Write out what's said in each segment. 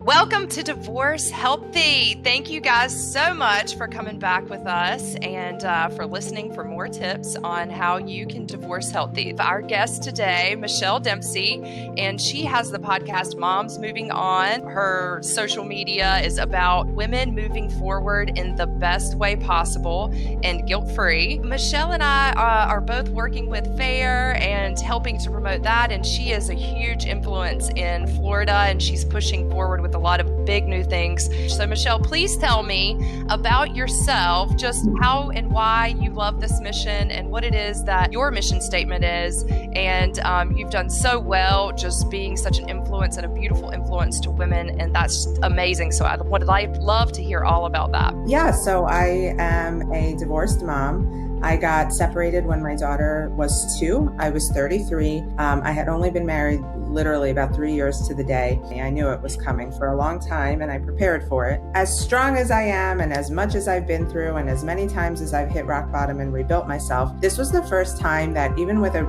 Welcome to Divorce Healthy. Thank you guys so much for coming back with us and for listening for more tips on how you can divorce healthy. Our guest today, Michelle Dempsey, and she has the podcast Moms Moving On. Her social media is about women moving forward in the best way possible and guilt-free. Michelle and I are both working with FAIR and helping to promote that, and she is a huge influence in Florida, and she's pushing forward with a lot of big new things. So Michelle, please tell me about yourself, just how and why you love this mission and what it is that your mission statement is. And you've done so well just being such an influence and a beautiful influence to women. And that's amazing. So I would love to hear all about that. Yeah, so I am a divorced mom. I got separated when my daughter was 2. I was 33. I had only been married literally about 3 years to the day. I knew it was coming for a long time and I prepared for it. As strong as I am and as much as I've been through and as many times as I've hit rock bottom and rebuilt myself, this was the first time that even with a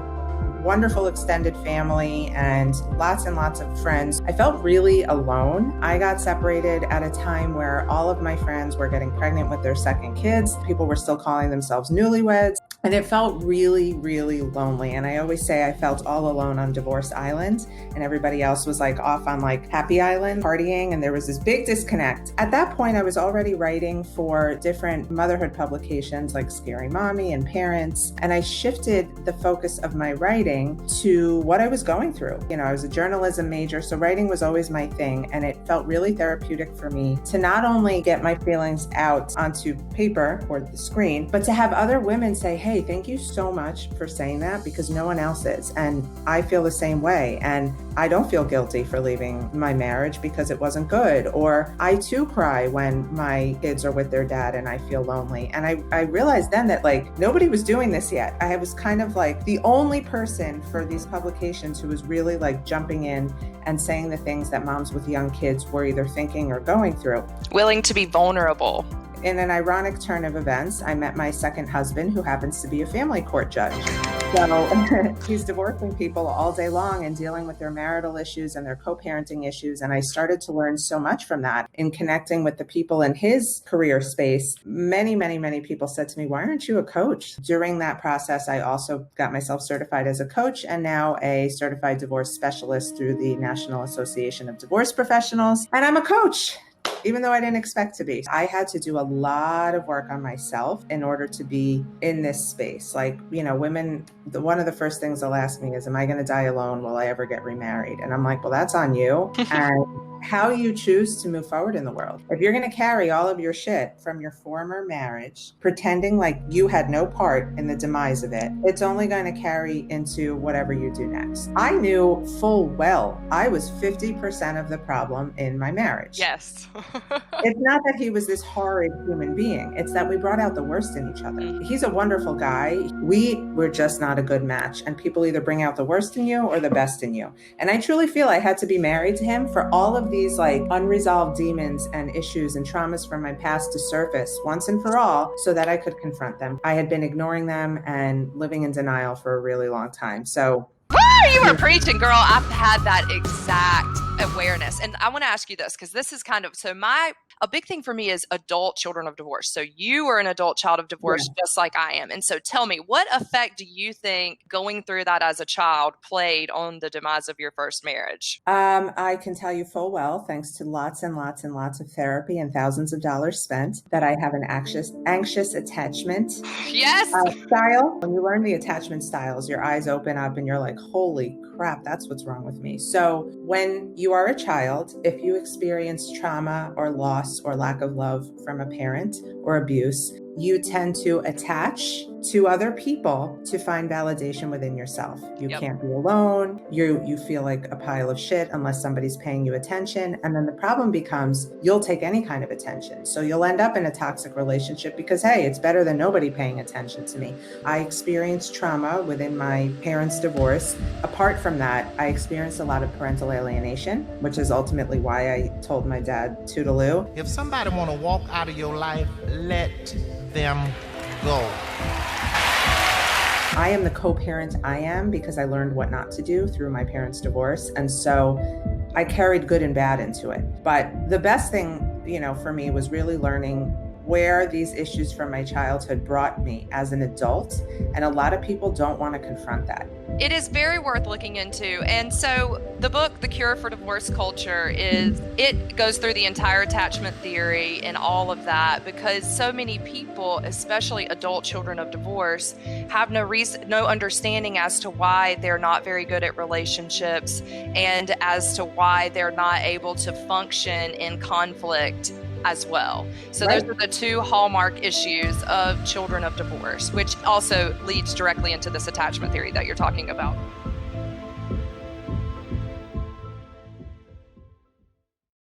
wonderful extended family and lots of friends, I felt really alone. I got separated at a time where all of my friends were getting pregnant with their second kids. People were still calling themselves newlyweds. And it felt really, really lonely. And I always say I felt all alone on Divorce Island and everybody else was like off on like Happy Island partying. And there was this big disconnect. At that point, I was already writing for different motherhood publications like Scary Mommy and Parents. And I shifted the focus of my writing to what I was going through. You know, I was a journalism major, so writing was always my thing. And it felt really therapeutic for me to not only get my feelings out onto paper or the screen, but to have other women say, hey, thank you so much for saying that because no one else is. And I feel the same way. And I don't feel guilty for leaving my marriage because it wasn't good. Or I too cry when my kids are with their dad and I feel lonely. And I realized then that like nobody was doing this yet. I was kind of like the only person for these publications who was really like jumping in and saying the things that moms with young kids were either thinking or going through. Willing to be vulnerable. In an ironic turn of events, I met my second husband, who happens to be a family court judge. So he's divorcing people all day long and dealing with their marital issues and their co-parenting issues. And I started to learn so much from that in connecting with the people in his career space. Many people said to me, why aren't you a coach? During that process, I also got myself certified as a coach and now a certified divorce specialist through the National Association of Divorce Professionals. And I'm a coach, even though I didn't expect to be. I had to do a lot of work on myself in order to be in this space. Like, you know, women, one of the first things they'll ask me is, am I going to die alone? Will I ever get remarried? And I'm like, well, that's on you. And how you choose to move forward in the world. If you're going to carry all of your shit from your former marriage, pretending like you had no part in the demise of it, it's only going to carry into whatever you do next. I knew full well I was 50% of the problem in my marriage. Yes. It's not that he was this horrid human being. It's that we brought out the worst in each other. He's a wonderful guy. We were just not a good match. And people either bring out the worst in you or the best in you. And I truly feel I had to be married to him for all of these like unresolved demons and issues and traumas from my past to surface once and for all so that I could confront them. I had been ignoring them and living in denial for a really long time. So you were preaching, girl. I've had that exact awareness. And I want to ask you this, because this is kind of, a big thing for me is adult children of divorce. So you are an adult child of divorce, just like I am. And so tell me, what effect do you think going through that as a child played on the demise of your first marriage? I can tell you full well, thanks to lots and lots of therapy and thousands of dollars spent, that I have an anxious attachment style. When you learn the attachment styles, your eyes open up and you're like, holy crap, that's what's wrong with me. So when you are a child, if you experience trauma or loss or lack of love from a parent or abuse, you tend to attach to other people to find validation within yourself. You can't be alone. You feel like a pile of shit unless somebody's paying you attention. And then the problem becomes you'll take any kind of attention. So you'll end up in a toxic relationship because, hey, it's better than nobody paying attention to me. I experienced trauma within my parents' divorce. Apart from that, I experienced a lot of parental alienation, which is ultimately why I told my dad, toodaloo. If somebody want to walk out of your life, let them go. I am the co-parent I am because I learned what not to do through my parents' divorce. And so I carried good and bad into it. But the best thing, for me was really learning where these issues from my childhood brought me as an adult. And a lot of people don't want to confront that. It is very worth looking into. And so the book, The Cure for Divorce Culture, it goes through the entire attachment theory and all of that, because so many people, especially adult children of divorce, have no understanding as to why they're not very good at relationships and as to why they're not able to function in conflict as well. So Right. those are the two hallmark issues of children of divorce, which also leads directly into this attachment theory that you're talking about.